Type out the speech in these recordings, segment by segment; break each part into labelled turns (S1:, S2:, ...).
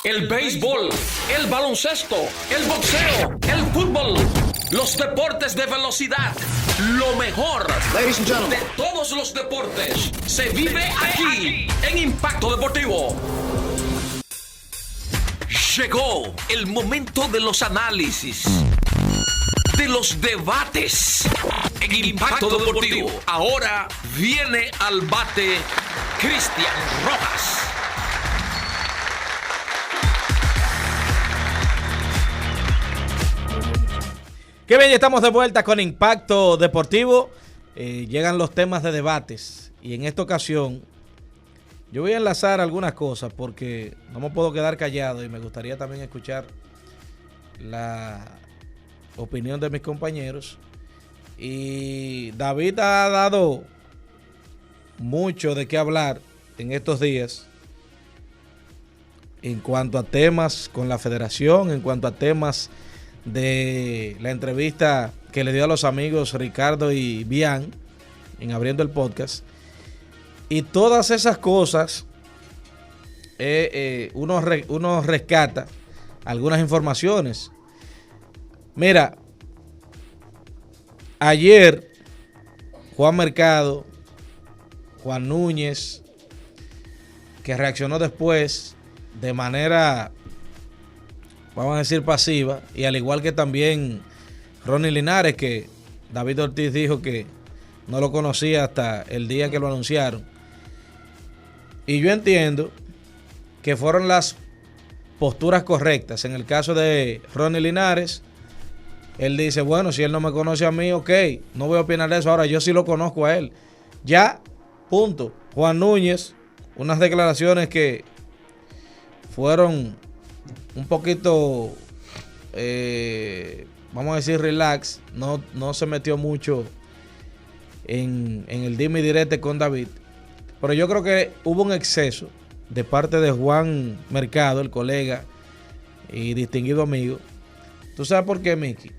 S1: El béisbol, el baloncesto, el boxeo, el fútbol, los deportes de velocidad. Lo mejor de todos los deportes se vive aquí en Impacto Deportivo. Llegó el momento de los análisis, de los debates en Impacto Deportivo. Ahora viene al bate Cristian Rojas.
S2: Qué bien, estamos de vuelta con Impacto Deportivo. Llegan los temas de debates y en esta ocasión yo voy a enlazar algunas cosas porque no me puedo quedar callado y me gustaría también escuchar la opinión de mis compañeros. Y David ha dado mucho de qué hablar en estos días en cuanto a temas con la federación, en cuanto a temas de la entrevista que le dio a los amigos Ricardo y Bian en Abriendo el Podcast. Y todas esas cosas uno rescata algunas informaciones. Mira, ayer Juan Mercado, Juan Núñez, que reaccionó después de manera, vamos a decir, pasiva, y al igual que también Ronnie Linares, que David Ortiz dijo que no lo conocía hasta el día que lo anunciaron. Y yo entiendo que fueron las posturas correctas. En el caso de Ronnie Linares, él dice, bueno, si él no me conoce a mí, ok, no voy a opinar de eso. Ahora yo sí lo conozco a él. Ya, punto. Juan Núñez, unas declaraciones que fueron un poquito, vamos a decir, relax. No se metió mucho en el dime y direte con David. Pero yo creo que hubo un exceso de parte de Juan Mercado, el colega y distinguido amigo. ¿Tú sabes por qué, Miki?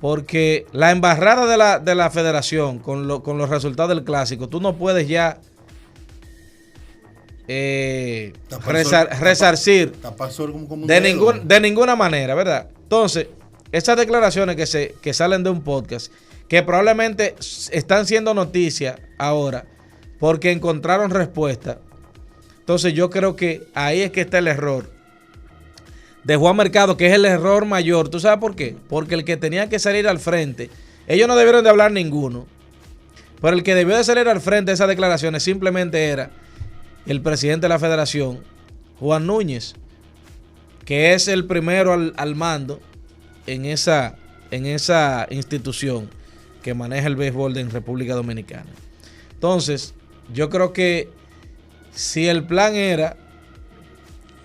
S2: Porque la embarrada de la federación con los resultados del clásico, tú no puedes ya resarcir de ninguna manera, ¿verdad? Entonces, esas declaraciones que salen de un podcast, que probablemente están siendo noticia ahora porque encontraron respuesta. Entonces yo creo que ahí es que está el error de Juan Mercado, que es el error mayor. ¿Tú sabes por qué? Porque el que tenía que salir al frente, ellos no debieron de hablar ninguno, pero el que debió de salir al frente de esas declaraciones simplemente era el presidente de la federación, Juan Núñez, que es el primero al mando en esa institución que maneja el béisbol en República Dominicana. Entonces, yo creo que si el plan era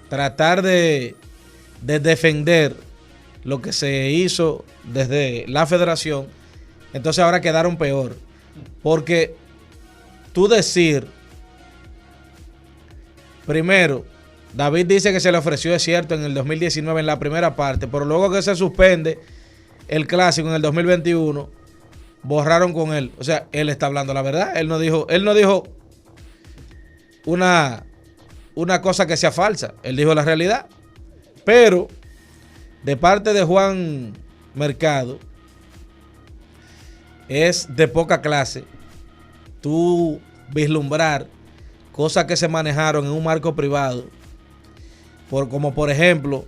S2: tratar de defender lo que se hizo desde la federación, entonces ahora quedaron peor. Porque tú decir, primero, David dice que se le ofreció, es cierto, en el 2019 en la primera parte, pero luego que se suspende el clásico en el 2021, borraron con él. O sea, él está hablando la verdad. Él no dijo una cosa que sea falsa. Él dijo la realidad. Pero de parte de Juan Mercado es de poca clase tú vislumbrar cosas que se manejaron en un marco privado, como por ejemplo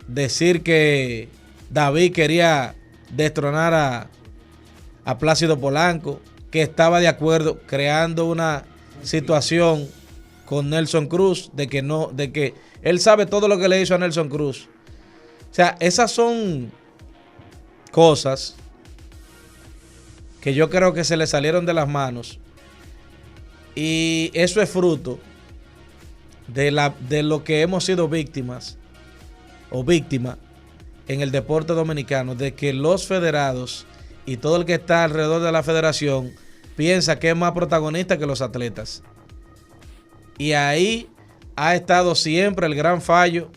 S2: decir que David quería destronar a Plácido Polanco, que estaba de acuerdo creando una situación con Nelson Cruz de que él sabe todo lo que le hizo a Nelson Cruz. O sea, esas son cosas que yo creo que se le salieron de las manos, y eso es fruto de lo que hemos sido víctimas o víctima en el deporte dominicano, de que los federados y todo el que está alrededor de la federación piensa que es más protagonista que los atletas. Y ahí ha estado siempre el gran fallo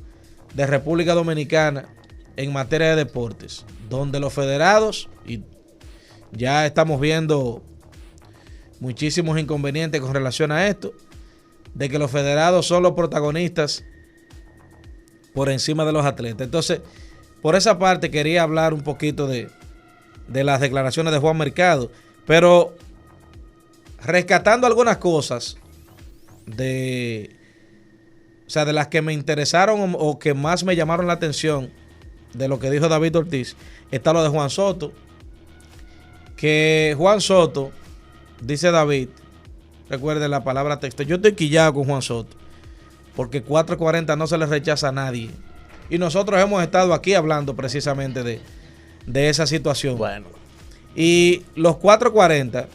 S2: de República Dominicana en materia de deportes, donde los federados, y ya estamos viendo muchísimos inconvenientes con relación a esto, de que los federados son los protagonistas por encima de los atletas. Entonces, por esa parte quería hablar un poquito de las declaraciones de Juan Mercado, pero rescatando algunas cosas de las que me interesaron o que más me llamaron la atención de lo que dijo David Ortiz, está lo de Juan Soto. Que Juan Soto, dice David, recuerden la palabra texto, yo estoy quillado con Juan Soto, porque 440 no se le rechaza a nadie. Y nosotros hemos estado aquí hablando precisamente de esa situación.
S3: Bueno.
S2: Y los 440,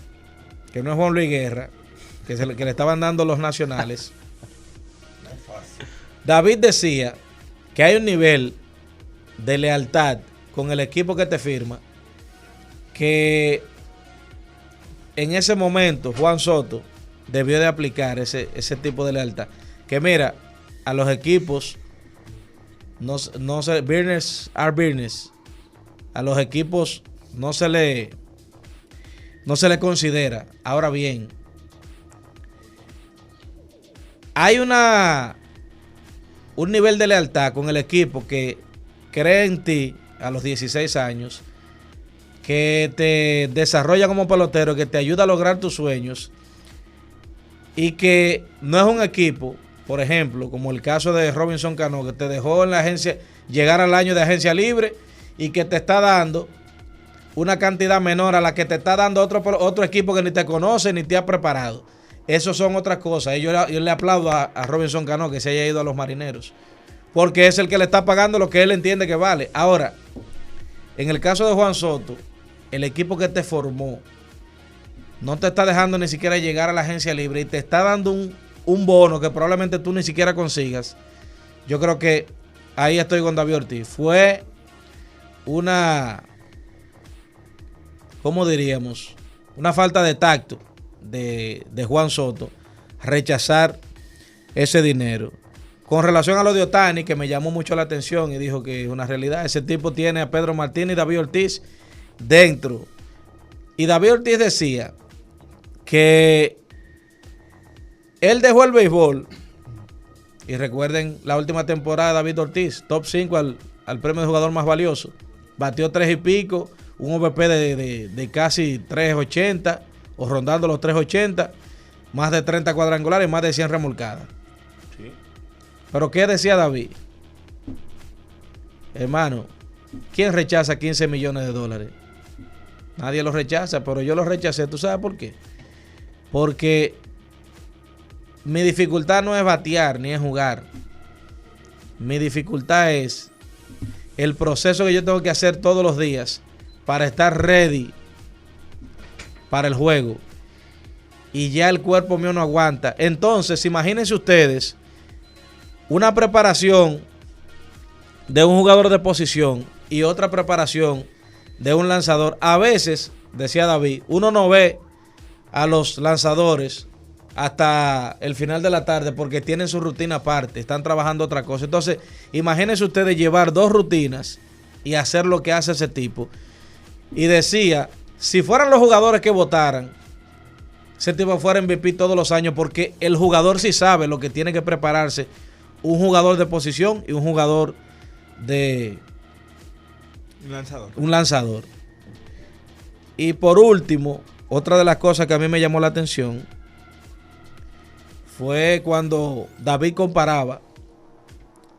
S2: que no es Juan Luis Guerra, que le estaban dando los nacionales, David decía que hay un nivel de lealtad con el equipo que te firma, que en ese momento Juan Soto debió de aplicar ese tipo de lealtad. Que mira, a los equipos no se business are business. A los equipos no se le considera. Ahora bien, hay un nivel de lealtad con el equipo que cree en ti a los 16 años, que te desarrolla como pelotero, que te ayuda a lograr tus sueños, y que no es un equipo, por ejemplo, como el caso de Robinson Cano, que te dejó en la agencia, llegar al año de agencia libre y que te está dando una cantidad menor a la que te está dando otro equipo que ni te conoce ni te ha preparado. Eso son otras cosas. Yo le aplaudo a Robinson Cano que se haya ido a los Marineros, porque es el que le está pagando lo que él entiende que vale. Ahora, en el caso de Juan Soto, el equipo que te formó no te está dejando ni siquiera llegar a la agencia libre y te está dando un bono que probablemente tú ni siquiera consigas. Yo creo que ahí estoy con David Ortiz. Fue una, ¿cómo diríamos? Una falta de tacto de Juan Soto rechazar ese dinero. Con relación a lo de Ohtani, que me llamó mucho la atención y dijo que es una realidad, ese tipo tiene a Pedro Martínez y David Ortiz dentro. Y David Ortiz decía que él dejó el béisbol, y recuerden la última temporada de David Ortiz, top 5 al premio de jugador más valioso, batió 3 y pico, un OVP de casi 380 o rondando los 380, más de 30 cuadrangulares y más de 100 remolcadas. Sí. Pero ¿qué decía David? Hermano, ¿quién rechaza 15 millones de dólares? Nadie lo rechaza, pero yo lo rechacé. ¿Tú sabes por qué? Porque mi dificultad no es batear ni es jugar. Mi dificultad es el proceso que yo tengo que hacer todos los días para estar ready para el juego. Y ya el cuerpo mío no aguanta. Entonces, imagínense ustedes una preparación de un jugador de posición y otra preparación de un lanzador. A veces, decía David, uno no ve a los lanzadores hasta el final de la tarde porque tienen su rutina aparte, están trabajando otra cosa. Entonces, imagínense ustedes llevar 2 rutinas y hacer lo que hace ese tipo. Y decía, si fueran los jugadores que votaran, ese tipo fuera MVP todos los años, porque el jugador sí sabe lo que tiene que prepararse un jugador de posición y un jugador de... Un lanzador. Y por último, otra de las cosas que a mí me llamó la atención fue cuando David comparaba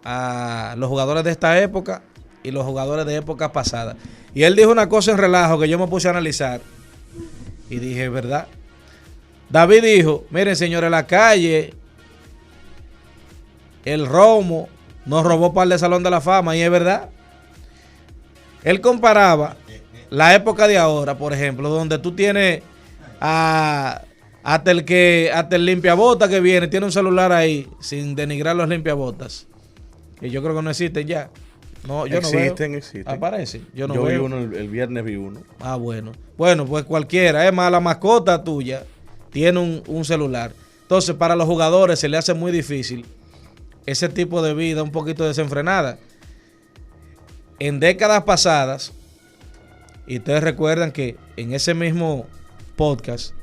S2: a los jugadores de esta época y los jugadores de épocas pasadas. Y él dijo una cosa en relajo que yo me puse a analizar y dije, ¿verdad? David dijo, miren señores, la calle, el Romo nos robó par de Salón de la Fama, y es verdad. Él comparaba la época de ahora, por ejemplo, donde tú tienes hasta el limpiabotas que viene, tiene un celular ahí, sin denigrar los limpiabotas, que yo creo que no existen ya. No, yo existen. Aparece. Yo vi
S3: uno el viernes, vi uno.
S2: Ah, bueno. Bueno, pues cualquiera. Es más, la mascota tuya tiene un celular. Entonces, para los jugadores se le hace muy difícil ese tipo de vida un poquito desenfrenada. En décadas pasadas, y ustedes recuerdan que en ese mismo podcast,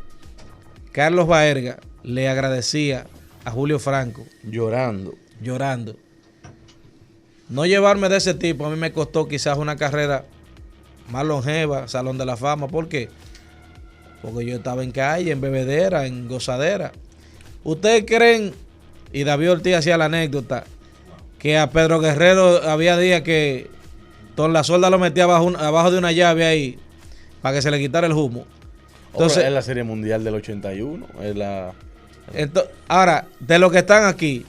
S2: Carlos Baerga le agradecía a Julio Franco.
S3: Llorando.
S2: no llevarme de ese tipo a mí me costó quizás una carrera más longeva, Salón de la Fama. ¿Por qué? Porque yo estaba en calle, en bebedera, en gozadera. ¿Ustedes creen, y David Ortiz hacía la anécdota, que a Pedro Guerrero había días que Don La Sorda lo metía abajo de una llave ahí para que se le quitara el humo?
S3: Entonces, es la Serie Mundial del 81.
S2: Ahora, de los que están aquí,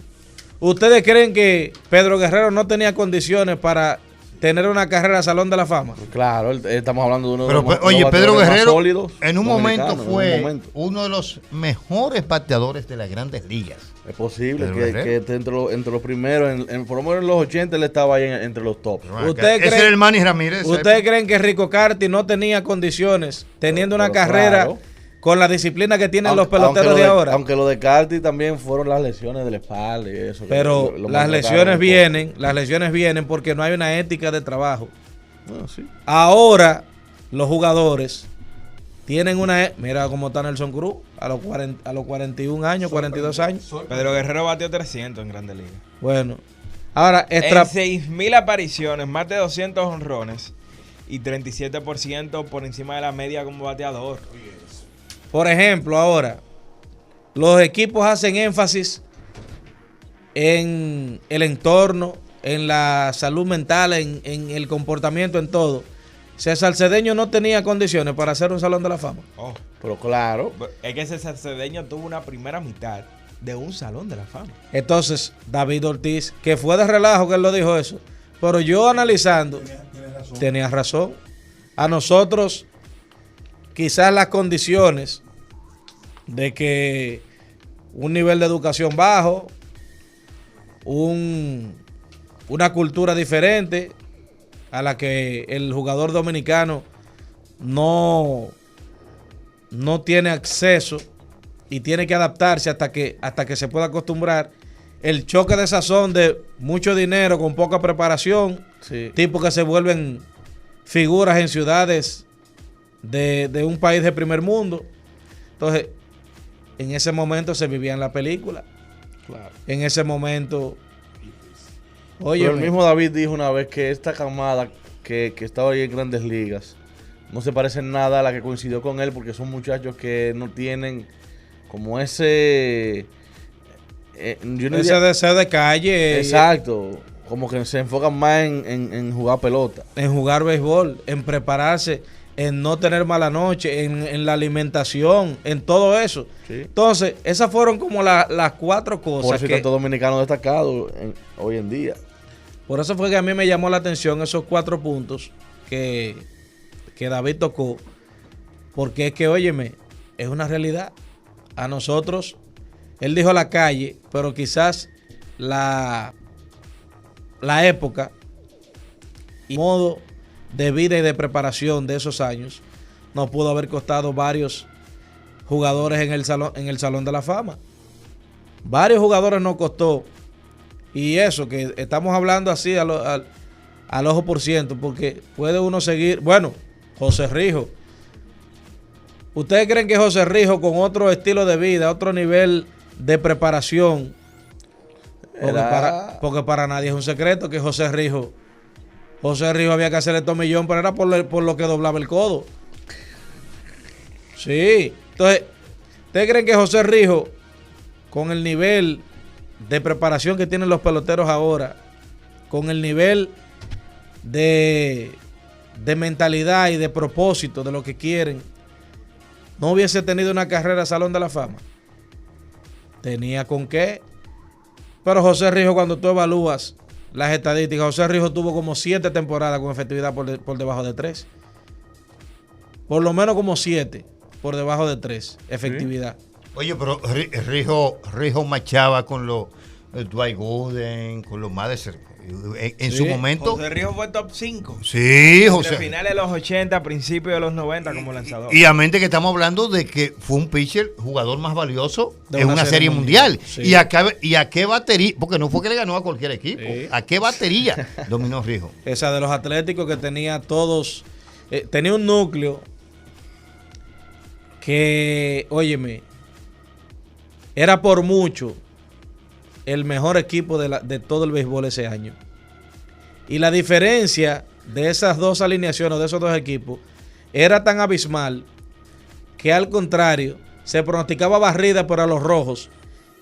S2: ¿ustedes creen que Pedro Guerrero no tenía condiciones para tener una carrera Salón de la Fama?
S3: Claro, estamos hablando de uno de
S4: los Pedro Guerrero
S3: sólidos,
S4: en un momento fue uno de los mejores bateadores de las Grandes Ligas.
S3: Es posible que entre los primeros, por lo menos en los 80 él estaba ahí entre los top.
S4: Ese era el Manny Ramírez.
S2: ¿Ustedes creen que Rico Carti no tenía condiciones teniendo una carrera con la disciplina que tienen los peloteros de ahora?
S3: Aunque lo de Carti también fueron las lesiones de la espalda y eso.
S2: Pero las lesiones vienen porque no hay una ética de trabajo.
S3: Bueno, sí.
S2: Ahora los jugadores tienen mira cómo está Nelson Cruz a los 41 años, 42 años.
S5: Pedro Guerrero batió 300 en Grandes Ligas.
S2: Bueno, ahora
S5: en 6,000 apariciones, más de 200 honrones y 37% por encima de la media como bateador.
S2: Por ejemplo, ahora los equipos hacen énfasis en el entorno, en la salud mental, en el comportamiento, en todo. César Cedeño no tenía condiciones para hacer un Salón de la Fama.
S3: Pero claro.
S5: Es que César Cedeño tuvo una primera mitad de un Salón de la Fama.
S2: Entonces, David Ortiz, que fue de relajo que él lo dijo eso, pero yo analizando, tenía razón. A nosotros, quizás las condiciones de que un nivel de educación bajo, una cultura diferente a la que el jugador dominicano no tiene acceso y tiene que adaptarse hasta que se pueda acostumbrar. El choque de sazón de mucho dinero con poca preparación,
S3: sí.
S2: Tipos que se vuelven figuras en ciudades de un país de primer mundo. Entonces, en ese momento se vivía en la película.
S3: Claro.
S2: En ese momento...
S3: Oye, pero el mismo David dijo una vez que esta camada que estaba ahí en Grandes Ligas no se parece en nada a la que coincidió con él, porque son muchachos que no tienen como ese
S2: deseo de calle.
S3: Exacto, como que se enfocan más en jugar pelota,
S2: en jugar béisbol, en prepararse, en no tener mala noche, en la alimentación, en todo eso.
S3: Sí.
S2: Entonces, esas fueron como las 4 cosas.
S3: Por eso hay tanto dominicano destacado hoy en día.
S2: Por eso fue que a mí me llamó la atención esos 4 puntos que David tocó. Porque es que, óyeme, es una realidad. A nosotros, él dijo la calle, pero quizás la época y modo de vida y de preparación de esos años nos pudo haber costado varios jugadores en el Salón de la Fama. Varios jugadores nos costó. Y eso, que estamos hablando así al ojo por ciento, porque puede uno seguir. Bueno, José Rijo. ¿Ustedes creen que José Rijo, con otro estilo de vida, otro nivel de preparación, porque para nadie es un secreto que José Rijo había que hacerle tomillón, pero era por lo que doblaba el codo? Sí. Entonces, ¿ustedes creen que José Rijo, con el nivel de preparación que tienen los peloteros ahora, con el nivel de mentalidad y de propósito de lo que quieren, no hubiese tenido una carrera Salón de la Fama? Tenía con qué. Pero José Rijo, cuando tú evalúas las estadísticas, José Rijo tuvo como 7 temporadas con efectividad por debajo de 3. Por lo menos como 7 por debajo de 3 efectividad.
S4: ¿Sí? Oye, pero Rijo machaba con los Dwight Gooden, con los Madison. En su momento.
S5: José Rijo fue top 5.
S4: Sí, José.
S5: Entre finales de los 80, principios de los 90 como lanzador.
S4: Y a mente que estamos hablando de que fue un pitcher, jugador más valioso en una serie mundial. Sí. ¿Y a qué batería? Porque no fue que le ganó a cualquier equipo. Sí. ¿A qué batería dominó Rijo?
S2: Esa de los Atléticos, que tenía todos. Tenía un núcleo que, óyeme, era por mucho el mejor equipo de todo el béisbol ese año. Y la diferencia de esas dos alineaciones, de esos dos equipos, era tan abismal que al contrario, se pronosticaba barrida para los rojos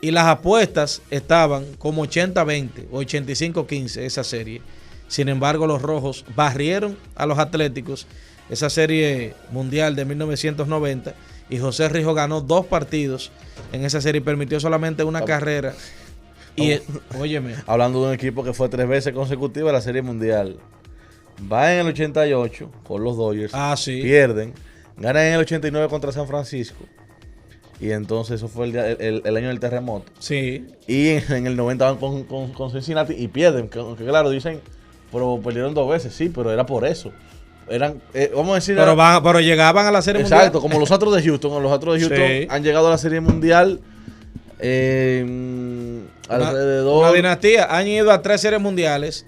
S2: y las apuestas estaban como 80-20 o 85-15 esa serie. Sin embargo, los rojos barrieron a los Atléticos esa serie mundial de 1990 y José Rijo ganó 2 partidos en esa serie y permitió solamente una carrera. Y óyeme,
S3: hablando de un equipo que fue 3 veces consecutiva a la serie mundial, va en el 88 con los Dodgers,
S2: sí.
S3: Pierden, ganan en el 89 contra San Francisco. Y entonces eso fue el año del terremoto.
S2: Sí.
S3: Y en el 90 van con Cincinnati y pierden. Que claro, dicen, pero perdieron 2 veces. Sí, pero era por eso. Eran, vamos a decir...
S2: Pero llegaban a la Serie Mundial.
S3: Exacto, como los Astros de Houston. Los Astros de Houston sí. Han llegado a la Serie Mundial alrededor...
S2: Una dinastía. Han ido a 3 Series Mundiales.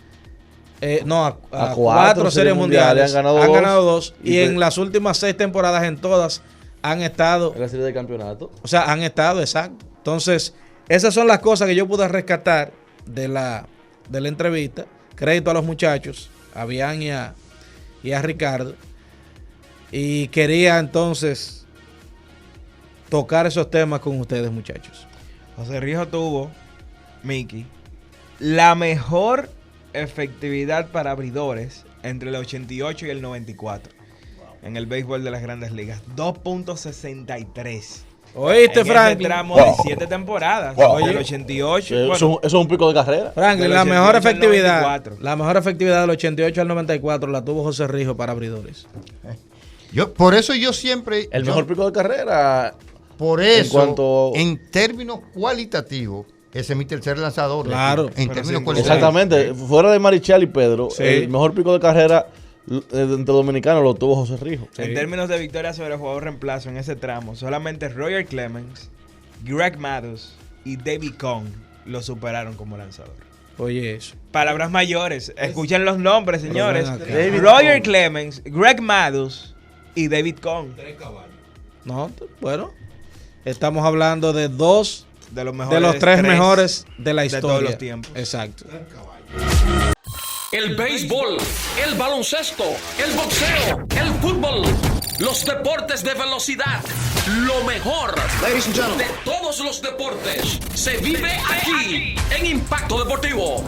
S2: A 4 Series Mundiales. Han ganado 2. Y en las últimas 6 temporadas en todas han estado...
S3: En la serie de campeonato.
S2: O sea, han estado, exacto. Entonces, esas son las cosas que yo pude rescatar de la entrevista. Crédito a los muchachos, a Bian y a Ricardo. Y quería entonces tocar esos temas con ustedes, muchachos.
S5: José Rijo tuvo, Mickey, la mejor efectividad para abridores entre el 88 y el 94 en el béisbol de las Grandes Ligas. 2.63.
S2: ¿Oíste, Franklin?
S5: Ese tramo de 7 temporadas. Oye, el 88.
S3: Eso es un pico de carrera.
S2: Franklin, la mejor efectividad del 88 al 94 la tuvo José Rijo para abridores.
S4: Por eso yo siempre...
S3: El mejor pico de carrera.
S4: Por eso, en términos cualitativos, ese es mi tercer lanzador.
S2: Claro.
S4: En términos cualitativos.
S3: Exactamente. Fuera de Marichal y Pedro, sí. El mejor pico de carrera entre dominicanos lo tuvo José Rijo.
S5: Sí. En términos de victoria sobre el jugador reemplazo en ese tramo, solamente Roger Clemens, Greg Maddux y David Cohn lo superaron como lanzador.
S2: Oye, eso.
S5: Palabras mayores. Escuchen los nombres, señores. Roger Clemens, Greg Maddux y David Cohn.
S2: 3 caballos. No, bueno. Estamos hablando de 2
S5: de los
S2: 3 mejores de la historia.
S5: De todos los tiempos.
S2: Exacto.
S1: El béisbol, el baloncesto, el boxeo, el fútbol, los deportes de velocidad, lo mejor de todos los deportes se vive aquí en Impacto Deportivo.